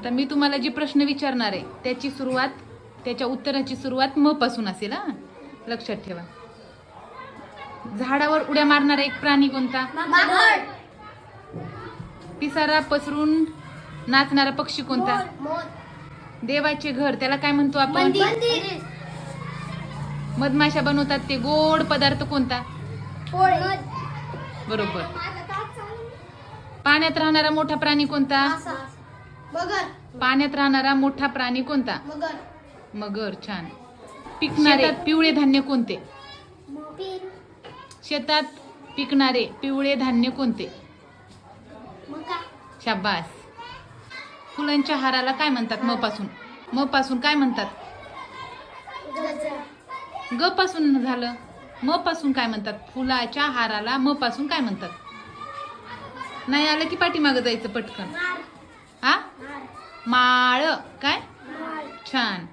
आता मी तुम्हाला जी प्रश्न विचारणार आहे त्याच्या उत्तराची सुरुवात म पासून असेल हा, लक्षात ठेवा. झाडावर उड्या मारणारा एक प्राणी कोणता? पिसारा पसरून नाचणारा पक्षी कोणता? देवाचे घर त्याला काय म्हणतो आपण? मधमाशा बनवतात ते गोड पदार्थ कोणता? बरोबर. पाण्यात राहणारा मोठा प्राणी कोणता? पाण्यात राहणारा मोठा प्राणी कोणता? मगर. छान. पिकणारे पिवळे धान्य कोणते? शेतात पिकणारे पिवळे धान्य कोणते? शाबास. फुलांच्या हाराला काय म्हणतात? म पासून काय म्हणतात? ग पासून झालं. म पासून काय म्हणतात? फुलाच्या हाराला म पासून काय म्हणतात? नाही आलं की पाठीमागं जायचं पटकन. हा, माळ. काय? छान.